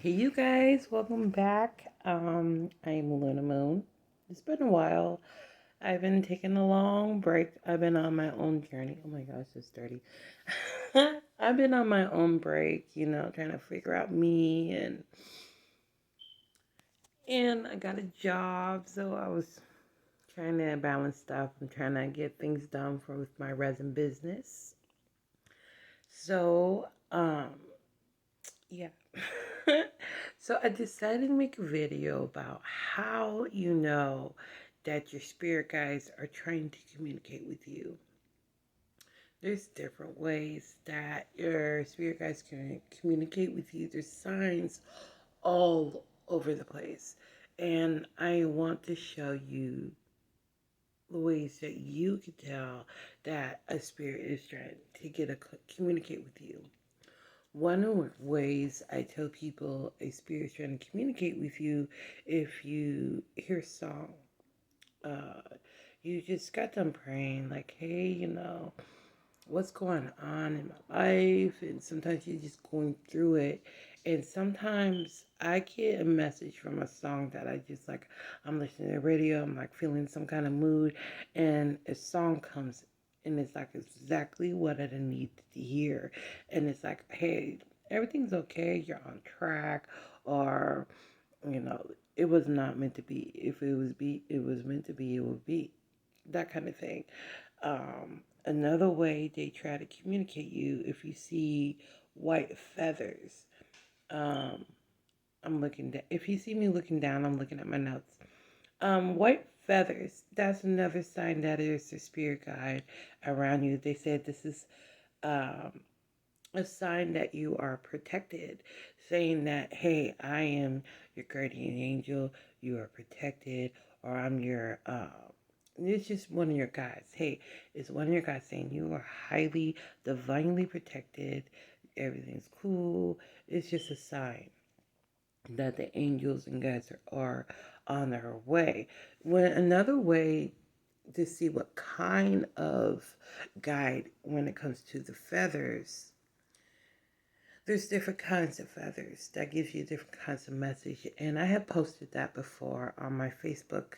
Hey you guys, welcome back. I'm Luna Moon. It's been a while. I've been taking a long break. I've been on my own journey. Oh my gosh, it's dirty. I've been on my own break, trying to figure out me and I got a job, so I was trying to balance stuff and trying to get things done for with my resin business. So, yeah. So I decided to make a video about how you know that your spirit guides are trying to communicate with you. There's different ways that your spirit guides can communicate with you. There's signs all over the place. And I want to show you the ways that you can tell that a spirit is trying to communicate with you. One of the ways I tell people a spirit's trying to communicate with you, if you hear a song, uh, you just got done praying, like, hey, what's going on in my life? And sometimes you're just going through it. And sometimes I get a message from a song that I just like, I'm listening to the radio, I'm like feeling some kind of mood, and a song comes and it's like exactly what I need to hear. And it's like, hey, everything's okay, you're on track, or, you know, it was not meant to be. If it was meant to be, it would be. That kind of thing. Another way they try to communicate you, if you see white feathers, um, I'm looking down. If you see me looking down, I'm looking at my notes. White feathers, that's another sign that there's a spirit guide around you. They said this is um, a sign that you are protected, saying that, hey, I am your guardian angel, you are protected, or I'm your, it's just one of your guys. Hey, it's one of your guys saying you are highly, divinely protected, everything's cool. It's just a sign that the angels and guides are on their way. When another way to see what kind of guide when it comes to the feathers, there's different kinds of feathers that gives you different kinds of message, and I have posted that before on my Facebook.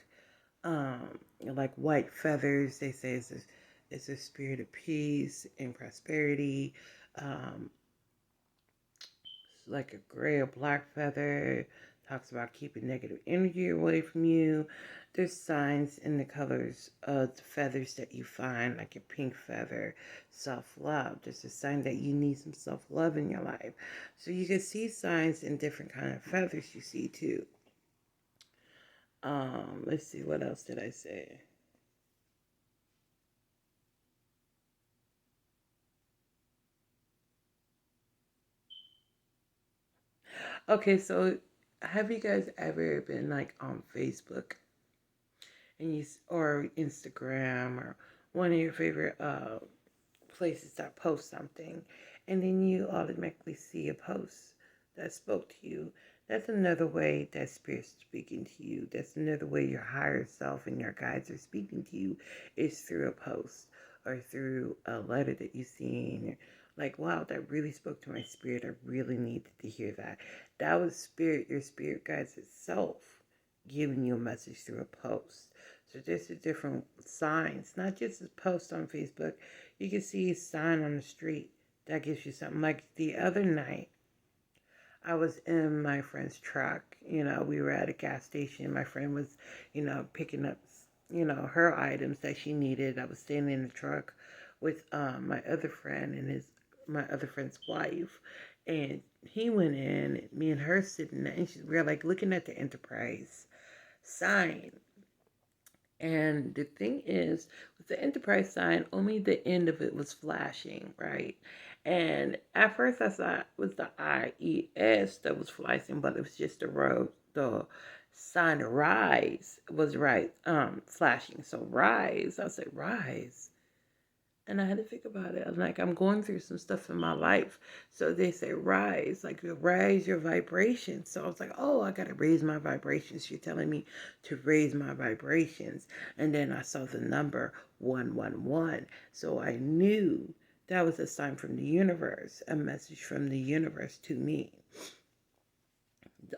Like white feathers, they say it's a spirit of peace and prosperity. Um, like a gray or black feather talks about keeping negative energy away from you. There's signs in the colors of the feathers that you find, like a pink feather, self-love. There's a sign that you need some self-love in your life. So you can see signs in different kind of feathers you see too. Let's see, what else did I say? Okay, so have you guys ever been like on Facebook and or Instagram or one of your favorite places that post something, and then you automatically see a post that spoke to you? That's another way that Spirit's speaking to you. That's another way your higher self and your guides are speaking to you, is through a post or through a letter that you've seen. Like, wow, that really spoke to my spirit. I really needed to hear that. That was spirit, your spirit guides itself giving you a message through a post. So there's the different signs, not just a post on Facebook. You can see a sign on the street that gives you something. Like the other night, I was in my friend's truck. We were at a gas station. My friend was, picking up, her items that she needed. I was standing in the truck with my other friend and my other friend's wife. And he went in, me and her sitting there, and we were like looking at the Enterprise sign. And the thing is, with the Enterprise sign, only the end of it was flashing, right? And at first I thought it was the IES that was flashing, but it was just the sign rise was right, flashing. So rise, I said rise. And I had to think about it. I'm like, I'm going through some stuff in my life. So they say rise, like raise your vibrations. So I was like, oh, I got to raise my vibrations. You're telling me to raise my vibrations. And then I saw the number 111. So I knew that was a sign from the universe, a message from the universe to me.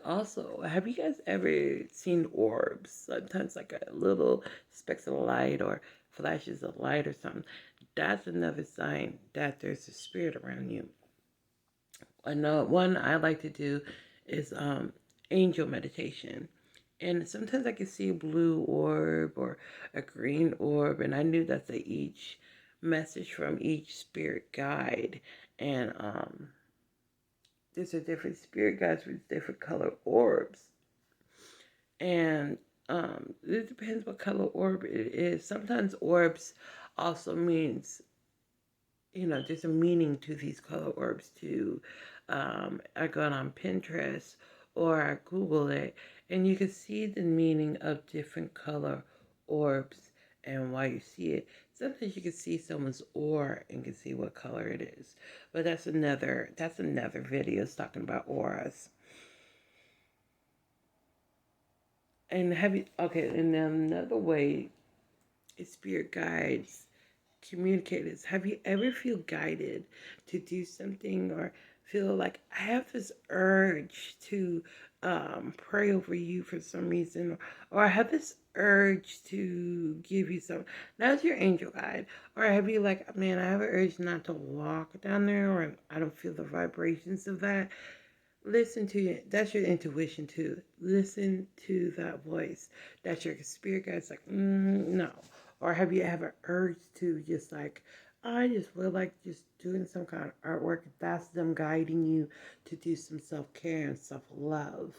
also, have you guys ever seen orbs? Sometimes like a little specks of light or flashes of light or something. That's another sign that there's a spirit around you. I know one I like to do is angel meditation. And sometimes I can see a blue orb or a green orb, and I knew that's each message from each spirit guide. And there's a different spirit guides with different color orbs. And it depends what color orb it is. Sometimes orbs also means, there's a meaning to these color orbs too. I got on Pinterest or I Google it, and you can see the meaning of different color orbs and why you see it. Sometimes you can see someone's aura and can see what color it is, but that's another video talking about auras. And and then another way is spirit guides, communicators. Have you ever feel guided to do something or feel like I have this urge to pray over you for some reason, or I have this urge to give you some? That's your angel guide. Or have you like, man, I have an urge not to walk down there, or I don't feel the vibrations of that. Listen to you. That's your intuition too. Listen to that voice. That's your spirit guide's like, no. Or have you ever urged to just like, I just feel like just doing some kind of artwork. That's them guiding you to do some self care and self love.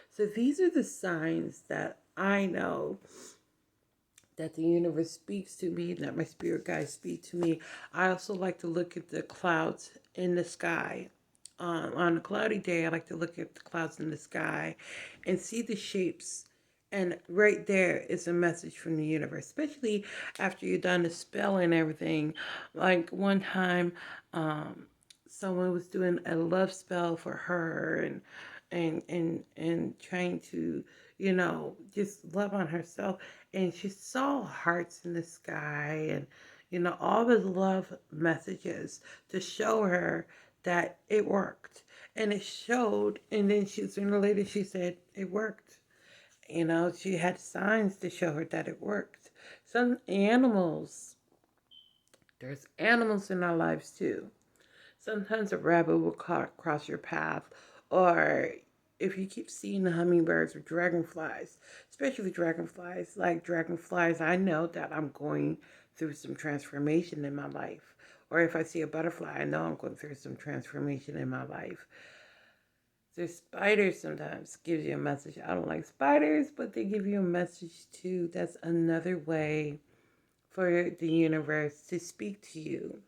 So these are the signs that I know that the universe speaks to me, that my spirit guides speak to me. I also like to look at the clouds in the sky. On a cloudy day, I like to look at the clouds in the sky and see the shapes. And right there is a message from the universe, especially after you've done the spell and everything. Like one time, someone was doing a love spell for her and trying to, just love on herself. And she saw hearts in the sky and, all the love messages to show her that it worked. And it showed. And then sooner or later she said it worked. She had signs to show her that it worked. Some animals, there's animals in our lives too. Sometimes a rabbit will cross your path, or if you keep seeing the hummingbirds or dragonflies, especially dragonflies, like dragonflies, I know that I'm going through some transformation in my life. Or if I see a butterfly, I know I'm going through some transformation in my life. So spiders sometimes gives you a message. I don't like spiders, but they give you a message too. That's another way for the universe to speak to you.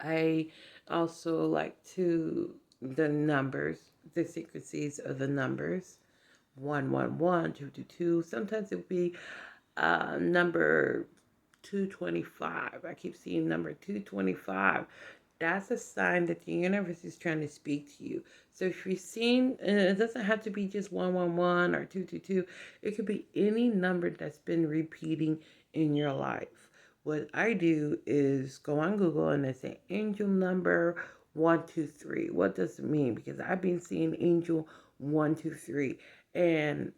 I also like the numbers, the secrecies of the numbers. 111, 222. Sometimes it would be number 225. I keep seeing number 225. That's a sign that the universe is trying to speak to you. So if you're seeing, it doesn't have to be just 111 or 222. It could be any number that's been repeating in your life. What I do is go on Google and I say angel number 123. What does it mean? Because I've been seeing angel 123, and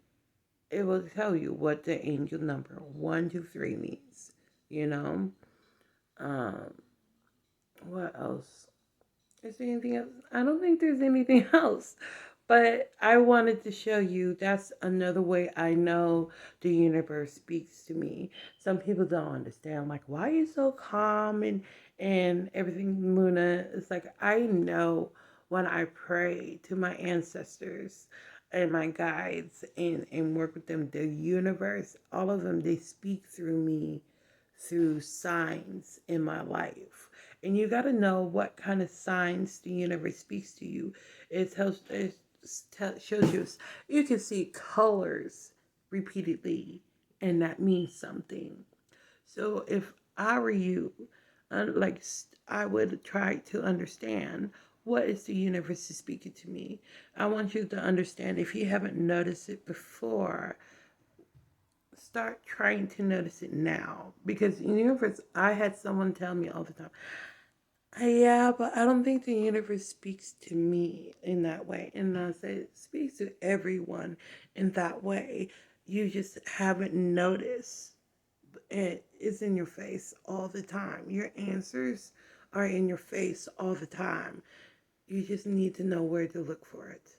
it will tell you what the angel number 123 means. You know, um, what else? Is there anything else? I don't think there's anything else. But I wanted to show you that's another way I know the universe speaks to me. Some people don't understand, like, why are you so calm and everything, Luna? It's like I know when I pray to my ancestors and my guides and work with them, the universe, all of them, they speak through me through signs in my life. And you got to know what kind of signs the universe speaks to you. It shows you, you can see colors repeatedly, and that means something. So if I were you, I would try to understand what is the universe speaking to me. I want you to understand, if you haven't noticed it before, start trying to notice it now. Because in the universe, I had someone tell me all the time, Yeah, but I don't think the universe speaks to me in that way. And I say it speaks to everyone in that way. You just haven't noticed. It is in your face all the time. Your answers are in your face all the time. You just need to know where to look for it.